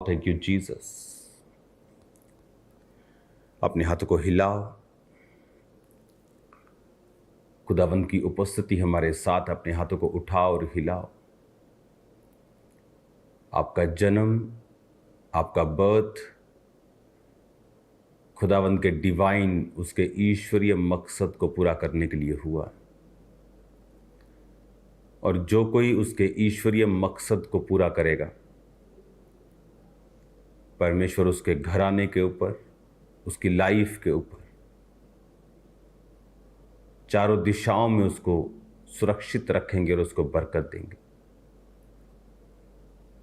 Thank you Jesus. अपने हाथों को हिलाओ। खुदावंद की उपस्थिति हमारे साथ। अपने हाथों को उठाओ और हिलाओ। आपका जन्म, आपका बर्थ खुदावंद के डिवाइन, उसके ईश्वरीय मकसद को पूरा करने के लिए हुआ। और जो कोई उसके ईश्वरीय मकसद को पूरा करेगा, परमेश्वर उसके घराने के ऊपर, उसकी लाइफ के ऊपर, चारों दिशाओं में उसको सुरक्षित रखेंगे और उसको बरकत देंगे।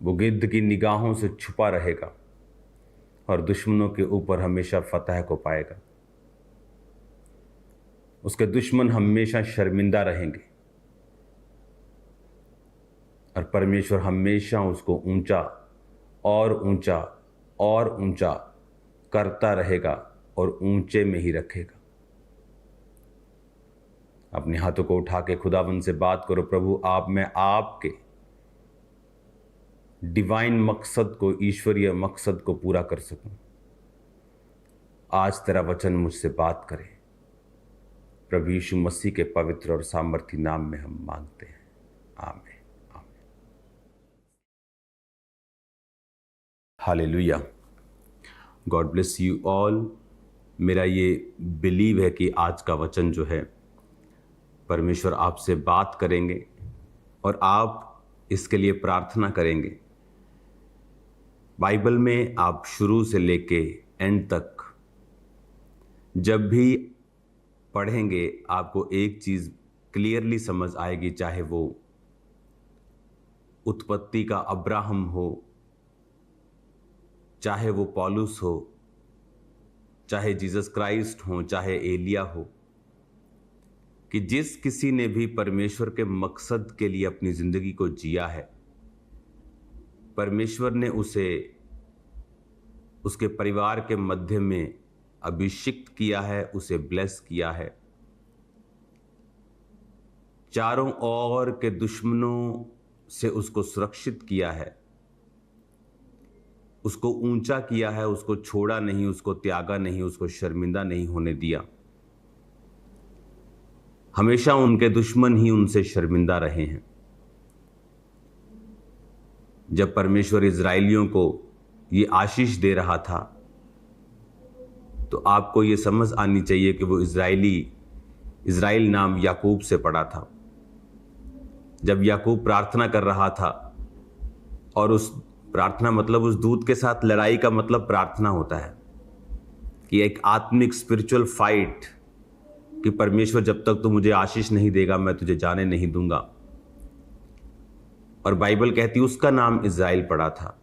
वो गिद्ध की निगाहों से छुपा रहेगा और दुश्मनों के ऊपर हमेशा फतह को पाएगा। उसके दुश्मन हमेशा शर्मिंदा रहेंगे और परमेश्वर हमेशा उसको ऊंचा और ऊंचा और ऊंचा करता रहेगा और ऊंचे में ही रखेगा। अपने हाथों को उठा के खुदावंद से बात करो, प्रभु आप, मैं आपके डिवाइन मकसद को, ईश्वरीय मकसद को पूरा कर सकूं। आज तेरा वचन मुझसे बात करे। प्रभु यीशु मसीह के पवित्र और सामर्थी नाम में हम मांगते हैं, आमीन आमीन। Hallelujah. God bless you all. मेरा ये बिलीव है कि आज का वचन जो है परमेश्वर आपसे बात करेंगे और आप इसके लिए प्रार्थना करेंगे। बाइबल में आप शुरू से लेके एंड तक जब भी पढ़ेंगे आपको एक चीज़ क्लियरली समझ आएगी, चाहे वो उत्पत्ति का अब्राहम हो, चाहे वो पौलुस हो, चाहे जीसस क्राइस्ट हो, चाहे एलिया हो, कि जिस किसी ने भी परमेश्वर के मकसद के लिए अपनी जिंदगी को जिया है, परमेश्वर ने उसे उसके परिवार के मध्य में अभिषिक्त किया है, उसे ब्लेस किया है। चारों ओर के दुश्मनों से उसको सुरक्षित किया है, उसको ऊंचा किया है, उसको छोड़ा नहीं, उसको त्यागा नहीं, उसको शर्मिंदा नहीं होने दिया। हमेशा उनके दुश्मन ही उनसे शर्मिंदा रहे हैं। जब परमेश्वर इजराइलियों को ये आशीष दे रहा था तो आपको ये समझ आनी चाहिए कि वो इजराइल नाम याकूब से पड़ा था। जब याकूब प्रार्थना कर रहा था, और उस प्रार्थना मतलब उस दूत के साथ लड़ाई का मतलब प्रार्थना होता है कि एक आत्मिक स्पिरिचुअल फाइट, कि परमेश्वर जब तक तू मुझे आशीष नहीं देगा मैं तुझे जाने नहीं दूंगा। और बाइबल कहती है उसका नाम इजराइल पड़ा था।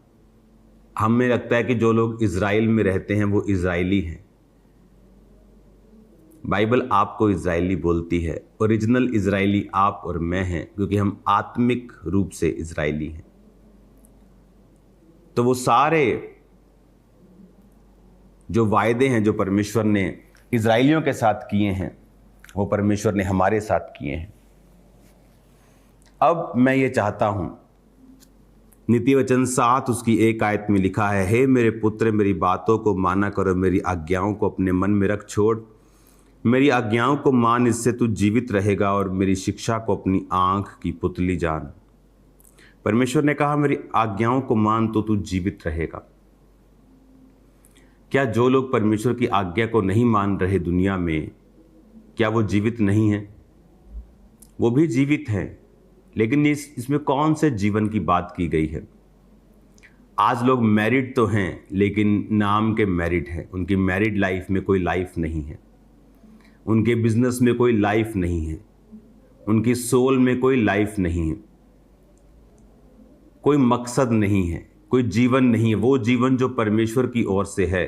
हमें लगता है कि जो लोग इजराइल में रहते हैं वो इजराइली हैं। बाइबल आपको इजराइली बोलती है। ओरिजिनल इजराइली आप और मैं हैं, क्योंकि हम आत्मिक रूप से इजराइली हैं। तो वो सारे जो वायदे हैं जो परमेश्वर ने इजराइलियों के साथ किए हैं, वो परमेश्वर ने हमारे साथ किए हैं। अब मैं ये चाहता हूं, नीति वचन 7 उसकी 1 आयत में लिखा है, हे मेरे पुत्र मेरी बातों को माना करो, मेरी आज्ञाओं को अपने मन में रख छोड़। मेरी आज्ञाओं को मान, इससे तू जीवित रहेगा, और मेरी शिक्षा को अपनी आंख की पुतली जान। परमेश्वर ने कहा मेरी आज्ञाओं को मान तो तू जीवित रहेगा। क्या जो लोग परमेश्वर की आज्ञा को नहीं मान रहे दुनिया में, क्या वो जीवित नहीं है? वो भी जीवित हैं, लेकिन इसमें कौन से जीवन की बात की गई है? आज लोग मैरिड तो हैं, लेकिन नाम के मैरिड हैं। उनकी मैरिड लाइफ में कोई लाइफ नहीं है, उनके बिजनेस में कोई लाइफ नहीं है, उनकी सोल में कोई लाइफ नहीं है, कोई मकसद नहीं है, कोई जीवन नहीं है। वो जीवन जो परमेश्वर की ओर से है,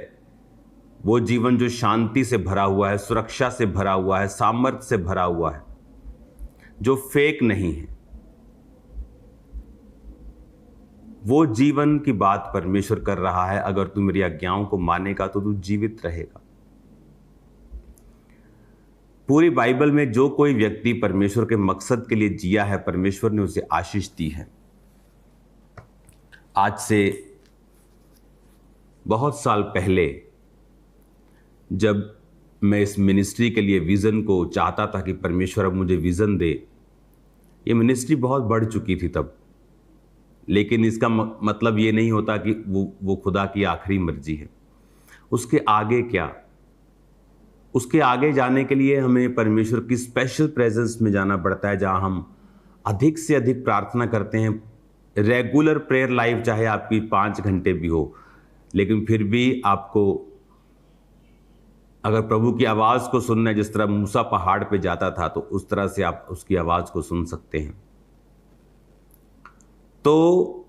वो जीवन जो शांति से भरा हुआ है, सुरक्षा से भरा हुआ है, सामर्थ्य से भरा हुआ है, जो फेक नहीं है, वो जीवन की बात परमेश्वर कर रहा है। अगर तू मेरी आज्ञाओं को मानेगा तो तू जीवित रहेगा। पूरी बाइबल में जो कोई व्यक्ति परमेश्वर के मकसद के लिए जिया है, परमेश्वर ने उसे आशीष दी है। आज से बहुत साल पहले जब मैं इस मिनिस्ट्री के लिए विज़न को चाहता था कि परमेश्वर अब मुझे विज़न दे, ये मिनिस्ट्री बहुत बढ़ चुकी थी तब, लेकिन इसका मतलब ये नहीं होता कि वो खुदा की आखिरी मर्जी है। उसके आगे क्या? उसके आगे जाने के लिए हमें परमेश्वर की स्पेशल प्रेजेंस में जाना पड़ता है, जहां हम अधिक से अधिक प्रार्थना करते हैं। रेगुलर प्रेयर लाइफ चाहे आपकी 5 घंटे भी हो, लेकिन फिर भी आपको अगर प्रभु की आवाज़ को सुनना है, जिस तरह मूसा पहाड़ पे जाता था, तो उस तरह से आप उसकी आवाज़ को सुन सकते हैं। तो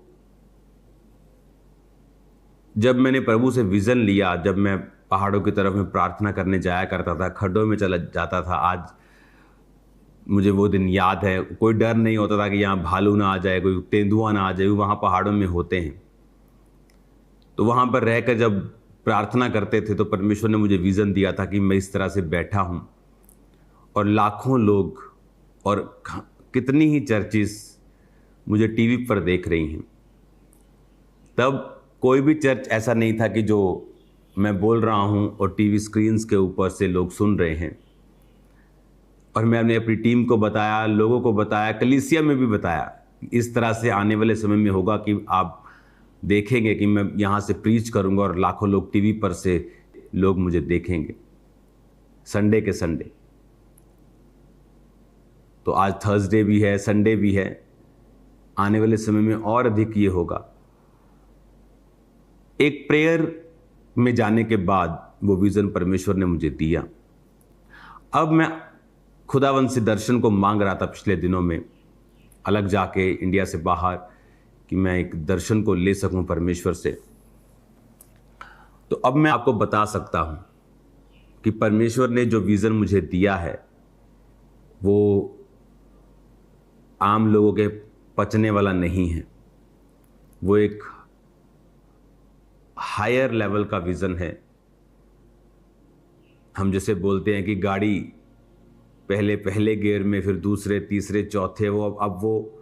जब मैंने प्रभु से विज़न लिया, जब मैं पहाड़ों की तरफ में प्रार्थना करने जाया करता था, खड्डों में चला जाता था, आज मुझे वो दिन याद है। कोई डर नहीं होता था कि यहाँ भालू ना आ जाए, कोई तेंदुआ ना आ जाए, वहाँ पहाड़ों में होते हैं। तो वहाँ पर रहकर जब प्रार्थना करते थे तो परमेश्वर ने मुझे विज़न दिया था कि मैं इस तरह से बैठा हूँ और लाखों लोग और कितनी ही चर्चिस मुझे टीवी पर देख रही हैं। तब कोई भी चर्च ऐसा नहीं था कि जो मैं बोल रहा हूँ और टीवी स्क्रीन्स के ऊपर से लोग सुन रहे हैं। और मैंने अपनी टीम को बताया, लोगों को बताया, कलीसिया में भी बताया, इस तरह से आने वाले समय में होगा कि आप देखेंगे कि मैं यहाँ से प्रीच करूँगा और लाखों लोग टीवी पर से लोग मुझे देखेंगे संडे के संडे। तो आज थर्सडे भी है, संडे भी है, आने वाले समय में और अधिक ये होगा। एक प्रेयर में जाने के बाद वो विज़न परमेश्वर ने मुझे दिया। अब मैं खुदावंद से दर्शन को मांग रहा था पिछले दिनों में, अलग जाके इंडिया से बाहर, कि मैं एक दर्शन को ले सकूं परमेश्वर से। तो अब मैं आपको बता सकता हूं कि परमेश्वर ने जो विज़न मुझे दिया है वो आम लोगों के पचने वाला नहीं है। वो एक हायर लेवल का विज़न है। हम जैसे बोलते हैं कि गाड़ी पहले गियर में, फिर दूसरे, तीसरे, चौथे, वो अब वो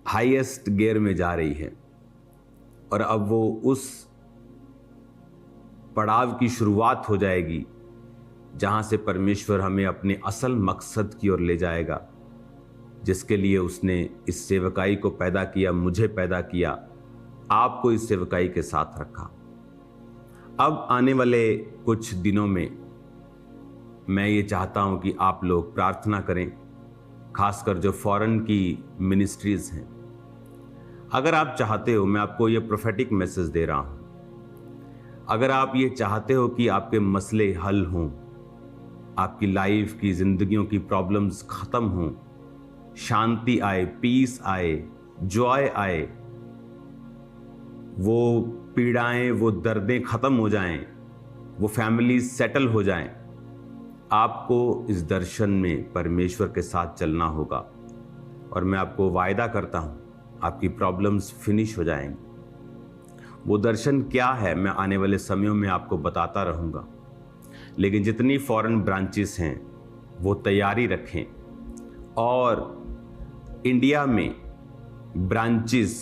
हाईएस्ट गियर में जा रही है और अब वो उस पड़ाव की शुरुआत हो जाएगी जहां से परमेश्वर हमें अपने असल मकसद की ओर ले जाएगा, जिसके लिए उसने इस सेवकाई को पैदा किया, मुझे पैदा किया, आपको इस सेवकाई के साथ रखा। अब आने वाले कुछ दिनों में मैं ये चाहता हूं कि आप लोग प्रार्थना करें, खासकर जो फॉरेन की मिनिस्ट्रीज हैं। अगर आप चाहते हो, मैं आपको ये प्रोफेटिक मैसेज दे रहा हूं, अगर आप ये चाहते हो कि आपके मसले हल हों, आपकी लाइफ की, जिंदगियों की प्रॉब्लम्स खत्म हों, शांति आए, पीस आए, जॉय आए, वो पीड़ाएं, वो दर्दें खत्म हो जाएं, वो फैमिलीज सेटल हो जाएं, आपको इस दर्शन में परमेश्वर के साथ चलना होगा। और मैं आपको वायदा करता हूं, आपकी प्रॉब्लम्स फिनिश हो जाएंगी। वो दर्शन क्या है मैं आने वाले समयों में आपको बताता रहूंगा, लेकिन जितनी फॉरेन ब्रांचेस हैं वो तैयारी रखें। और इंडिया में ब्रांचेस,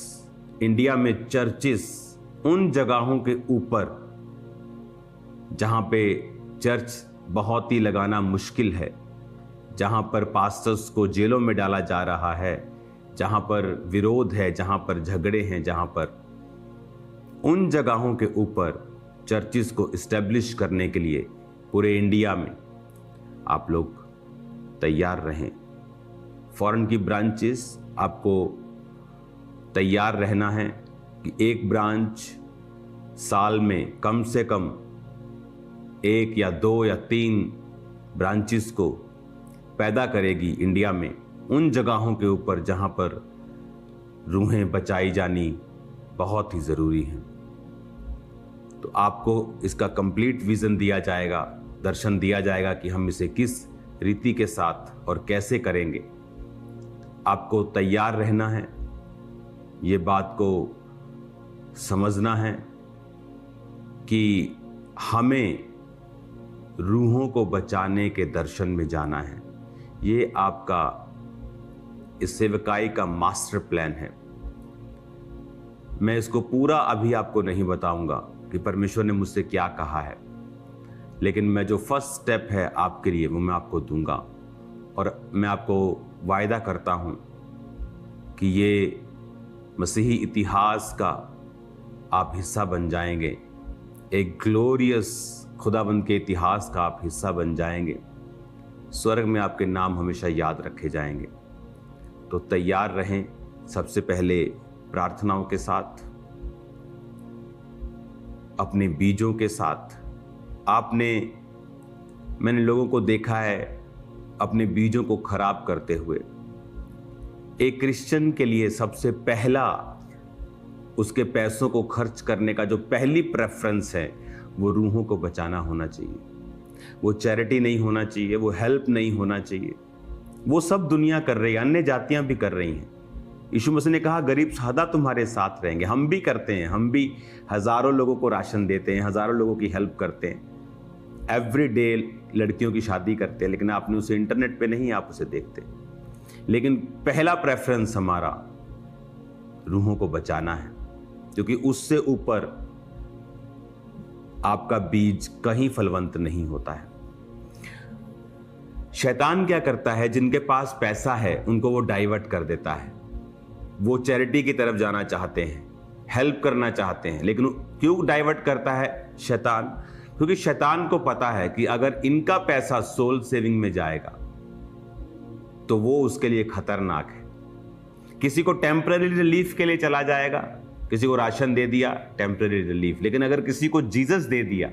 इंडिया में चर्चेस उन जगहों के ऊपर जहां पे चर्च बहुत ही लगाना मुश्किल है, जहां पर पास्टर्स को जेलों में डाला जा रहा है, जहां पर विरोध है, जहां पर झगड़े हैं, जहां पर उन जगहों के ऊपर चर्चेस को इस्टेब्लिश करने के लिए पूरे इंडिया में आप लोग तैयार रहें। फॉरेन की ब्रांचेस आपको तैयार रहना है कि एक ब्रांच साल में कम से कम 1 या 2 या 3 ब्रांचेस को पैदा करेगी इंडिया में, उन जगहों के ऊपर जहां पर रूहें बचाई जानी बहुत ही ज़रूरी है। तो आपको इसका कंप्लीट विज़न दिया जाएगा, दर्शन दिया जाएगा कि हम इसे किस रीति के साथ और कैसे करेंगे। आपको तैयार रहना है, ये बात को समझना है कि हमें रूहों को बचाने के दर्शन में जाना है। ये आपका इस सेवकाई का मास्टर प्लान है। मैं इसको पूरा अभी आपको नहीं बताऊंगा कि परमेश्वर ने मुझसे क्या कहा है, लेकिन मैं जो फर्स्ट स्टेप है आपके लिए वो मैं आपको दूंगा। और मैं आपको वायदा करता हूं कि ये मसीही इतिहास का आप हिस्सा बन जाएंगे, एक ग्लोरियस खुदाबंद के इतिहास का आप हिस्सा बन जाएंगे। स्वर्ग में आपके नाम हमेशा याद रखे जाएंगे। तो तैयार रहें, सबसे पहले प्रार्थनाओं के साथ, अपने बीजों के साथ। मैंने लोगों को देखा है अपने बीजों को खराब करते हुए। एक क्रिश्चियन के लिए सबसे पहला उसके पैसों को खर्च करने का जो पहली प्रेफरेंस है वो रूहों को बचाना होना चाहिए। वो चैरिटी नहीं होना चाहिए, वो हेल्प नहीं होना चाहिए। वो सब दुनिया कर रही है, अन्य जातियां भी कर रही हैं। यीशु मसीह ने कहा गरीब सदा तुम्हारे साथ रहेंगे। हम भी करते हैं, हम भी हजारों लोगों को राशन देते हैं, हजारों लोगों की हेल्प करते हैं, एवरी डे लड़कियों की शादी करते हैं, लेकिन आपने उसे इंटरनेट पे नहीं आप उसे देखते। लेकिन पहला प्रेफरेंस हमारा रूहों को बचाना है, क्योंकि उससे ऊपर आपका बीज कहीं फलवंत नहीं होता है। शैतान क्या करता है, जिनके पास पैसा है उनको वो डाइवर्ट कर देता है। वो चैरिटी की तरफ जाना चाहते हैं, हेल्प करना चाहते हैं, लेकिन क्यों डाइवर्ट करता है शैतान? क्योंकि शैतान को पता है कि अगर इनका पैसा सोल सेविंग में जाएगा तो वो उसके लिए खतरनाक है। किसी को टेम्पररी रिलीफ के लिए चला जाएगा, किसी को राशन दे दिया, टेम्पररी रिलीफ। लेकिन अगर किसी को जीसस दे दिया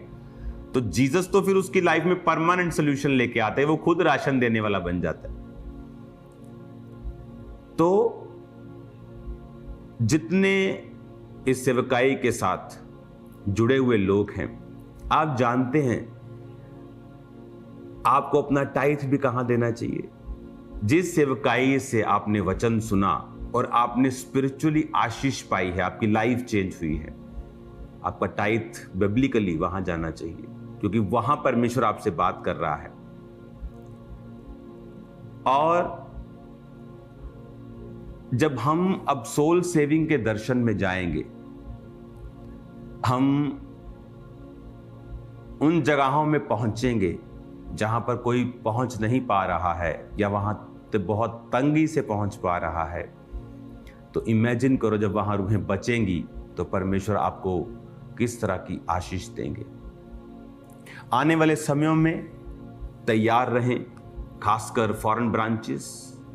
तो जीसस तो फिर उसकी लाइफ में परमानेंट सोल्यूशन लेके आते हैं, वो खुद राशन देने वाला बन जाता है। तो जितने इस सेवकाई के साथ जुड़े हुए लोग हैं, आप जानते हैं आपको अपना टाइथ भी कहां देना चाहिए। जिस सेवकाई से आपने वचन सुना और आपने स्पिरिचुअली आशीष पाई है, आपकी लाइफ चेंज हुई है, आपका टाइथ बिब्लिकली वहां जाना चाहिए, क्योंकि वहां परमेश्वर आपसे बात कर रहा है। और जब हम अब सोल सेविंग के दर्शन में जाएंगे, हम उन जगहों में पहुंचेंगे जहां पर कोई पहुंच नहीं पा रहा है या वहां तो बहुत तंगी से पहुंच पा रहा है। तो इमेजिन करो जब वहां रूहें बचेंगी तो परमेश्वर आपको किस तरह की आशीष देंगे। आने वाले समयों में तैयार रहें, खासकर फॉरेन ब्रांचेस।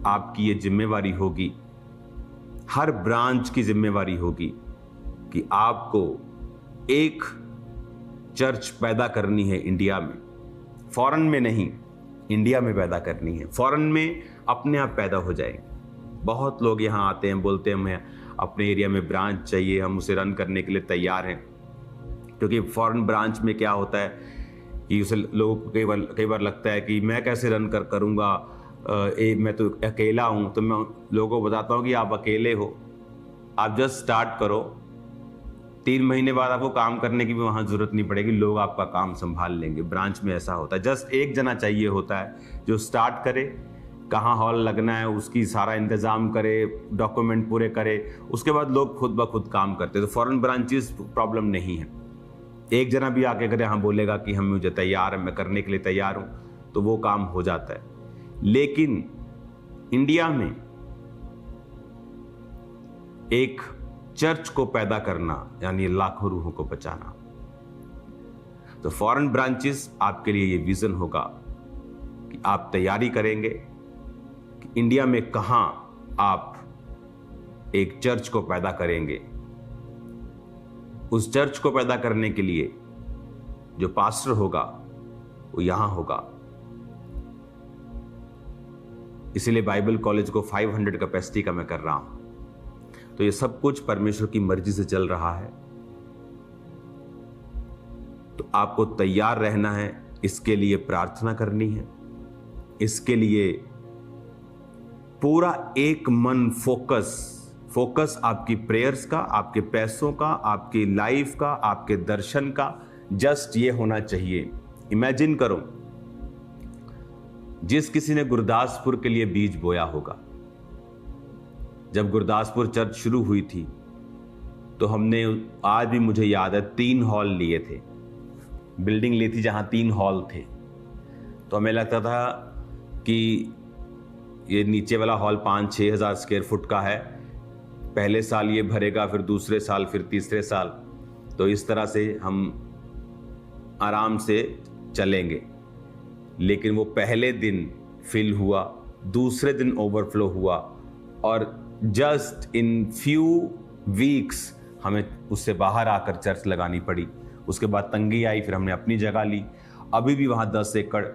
आपकी ये जिम्मेवारी होगी, हर ब्रांच की जिम्मेवारी होगी कि आपको एक चर्च पैदा करनी है इंडिया में। फॉरेन में नहीं, इंडिया में पैदा करनी है। फॉरेन में अपने आप पैदा हो जाएंगे। बहुत लोग यहाँ आते हैं, बोलते हैं हमें अपने एरिया में ब्रांच चाहिए, हम उसे रन करने के लिए तैयार हैं। क्योंकि फॉरेन ब्रांच में क्या होता है कि उसे लोगों को कई बार लगता है कि मैं कैसे रन करूँगा, मैं तो अकेला हूँ। तो मैं लोगों को बताता हूँ कि आप अकेले हो, आप जस्ट स्टार्ट करो। 3 महीने बाद आपको काम करने की भी वहाँ ज़रूरत नहीं पड़ेगी, लोग आपका काम संभाल लेंगे। ब्रांच में ऐसा होता है, जस्ट एक जना चाहिए होता है जो स्टार्ट करे, कहाँ हॉल लगना है उसकी सारा इंतज़ाम करे, डॉक्यूमेंट पूरे करे, उसके बाद लोग खुद ब खुद काम करते। तो फॉरेन ब्रांचेस प्रॉब्लम नहीं है। एक जना भी आके अगर यहाँ बोलेगा कि हम मुझे तैयार है, मैं करने के लिए तैयार हूँ, तो वो काम हो जाता है। लेकिन इंडिया में एक चर्च को पैदा करना यानी लाखों रूहों को बचाना, तो फॉरेन ब्रांचेस आपके लिए ये विजन होगा कि आप तैयारी करेंगे कि इंडिया में कहां आप एक चर्च को पैदा करेंगे। उस चर्च को पैदा करने के लिए जो पास्टर होगा वो यहां होगा। इसीलिए बाइबल कॉलेज को 500 कैपेसिटी का मैं कर रहा हूं। तो ये सब कुछ परमेश्वर की मर्जी से चल रहा है। तो आपको तैयार रहना है, इसके लिए प्रार्थना करनी है, इसके लिए पूरा एक मन फोकस आपकी प्रेयर्स का, आपके पैसों का, आपकी लाइफ का, आपके दर्शन का जस्ट ये होना चाहिए। इमेजिन करो जिस किसी ने गुरदासपुर के लिए बीज बोया होगा, जब गुरदासपुर चर्च शुरू हुई थी तो हमने, आज भी मुझे याद है, 3 हॉल लिए थे, बिल्डिंग ली थी जहाँ 3 हॉल थे। तो हमें लगता था कि ये नीचे वाला हॉल 5-6 हज़ार स्क्वायर फुट का है, पहले साल ये भरेगा, फिर दूसरे साल, फिर तीसरे साल, तो इस तरह से हम आराम से चलेंगे। लेकिन वो पहले दिन फिल हुआ, दूसरे दिन ओवरफ्लो हुआ, और जस्ट इन फ्यू वीक्स हमें उससे बाहर आकर चर्च लगानी पड़ी। उसके बाद तंगी आई, फिर हमने अपनी जगह ली। अभी भी वहां 10 एकड़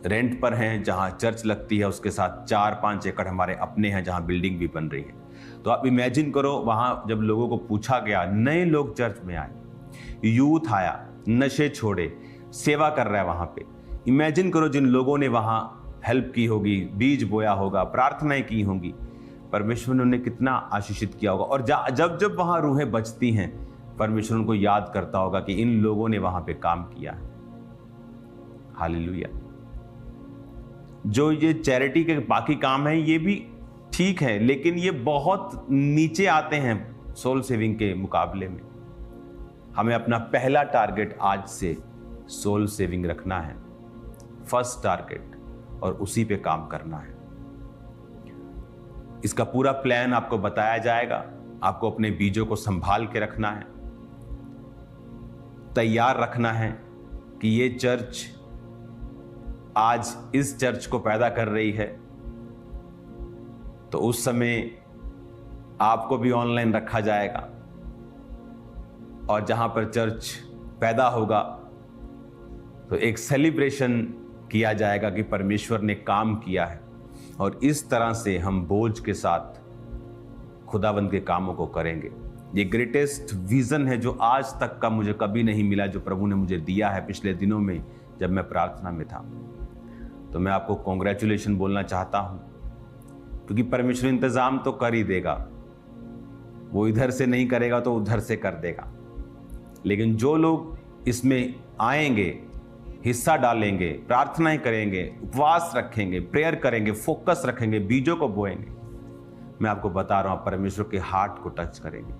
रेंट पर हैं जहां चर्च लगती है, उसके साथ 4-5 एकड़ हमारे अपने हैं जहां बिल्डिंग भी बन रही है। तो आप इमेजिन करो, वहां जब लोगों को पूछा गया, नए लोग चर्च में आए, यूथ आया, नशे छोड़े, सेवा कर रहा है वहां पे। इमेजिन करो जिन लोगों ने वहां हेल्प की होगी, बीज बोया होगा, प्रार्थनाएं की होंगी, परमेश्वर ने उन्हें कितना आशीषित किया होगा। और जब जब वहां रूहें बचती हैं, परमेश्वर उनको याद करता होगा कि इन लोगों ने वहां पे काम किया है। हालेलुया। जो ये चैरिटी के बाकी काम है ये भी ठीक है, लेकिन ये बहुत नीचे आते हैं सोल सेविंग के मुकाबले में। हमें अपना पहला टारगेट आज से सोल सेविंग रखना है, फर्स्ट टारगेट, और उसी पे काम करना है। इसका पूरा प्लान आपको बताया जाएगा। आपको अपने बीजों को संभाल के रखना है, तैयार रखना है कि ये चर्च आज इस चर्च को पैदा कर रही है, तो उस समय आपको भी ऑनलाइन रखा जाएगा, और जहां पर चर्च पैदा होगा तो एक सेलिब्रेशन किया जाएगा कि परमेश्वर ने काम किया है। और इस तरह से हम बोझ के साथ खुदावंद के कामों को करेंगे। ये ग्रेटेस्ट विजन है जो आज तक का मुझे कभी नहीं मिला, जो प्रभु ने मुझे दिया है पिछले दिनों में जब मैं प्रार्थना में था। तो मैं आपको कॉन्ग्रेचुलेशन बोलना चाहता हूं, क्योंकि परमेश्वर इंतजाम तो कर ही देगा। वो इधर से नहीं करेगा तो उधर से कर देगा। लेकिन जो लोग इसमें आएंगे, हिस्सा डालेंगे, प्रार्थनाएं करेंगे, उपवास रखेंगे, प्रेयर करेंगे, फोकस रखेंगे, बीजों को बोएंगे, मैं आपको बता रहा हूं, परमेश्वर के हार्ट को टच करेंगे।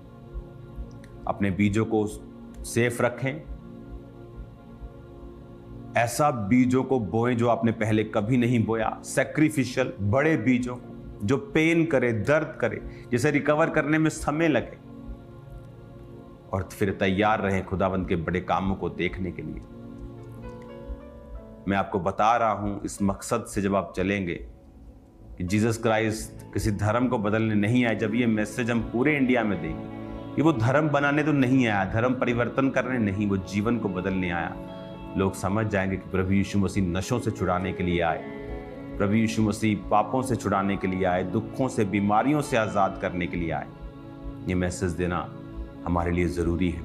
अपने बीजों को सेफ रखें, ऐसा बीजों को बोएं जो आपने पहले कभी नहीं बोया, सैक्रिफिशियल बड़े बीजों को, जो पेन करे, दर्द करे, जिसे रिकवर करने में समय लगे, और फिर तैयार रहें खुदावंद के बड़े कामों को देखने के लिए। मैं आपको बता रहा हूं इस मकसद से जब आप चलेंगे कि जीसस क्राइस्ट किसी धर्म को बदलने नहीं आए। जब ये मैसेज हम पूरे इंडिया में देंगे कि वो धर्म बनाने तो नहीं आया, धर्म परिवर्तन करने नहीं, वो जीवन को बदलने आया, लोग समझ जाएंगे कि प्रभु यीशु मसीह नशों से छुड़ाने के लिए आए, प्रभु यीशु मसीह पापों से छुड़ाने के लिए आए, दुखों से, बीमारियों से आजाद करने के लिए आए। ये मैसेज देना हमारे लिए जरूरी है।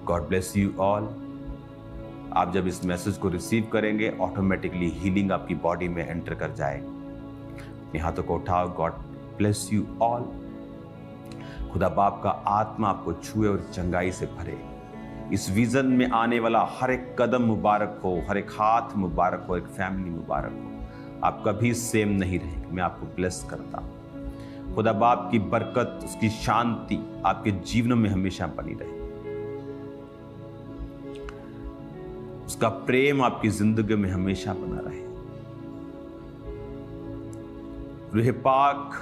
God bless you all. आप जब इस मैसेज को रिसीव करेंगे, ऑटोमेटिकली हीलिंग आपकी बॉडी में एंटर कर जाए। अपने हाथों को उठाओ। God bless you all. खुदा बाप का आत्मा आपको छुए और चंगाई से भरे। इस विजन में आने वाला हर एक कदम मुबारक हो, हर एक हाथ मुबारक हो, एक फैमिली मुबारक हो। आप कभी सेम नहीं रहेंगे। मैं आपको ब्लेस करता हूं। खुदा बाप की बरकत, उसकी शांति आपके जीवन में हमेशा बनी रहे। उसका प्रेम आपकी जिंदगी में हमेशा बना रहे। रूह पाक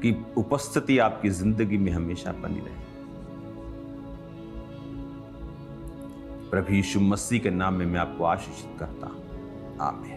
की उपस्थिति आपकी जिंदगी में हमेशा बनी रहे। प्रभु यीशु मसीह के नाम में मैं आपको आशीषित करता हूं। आमीन।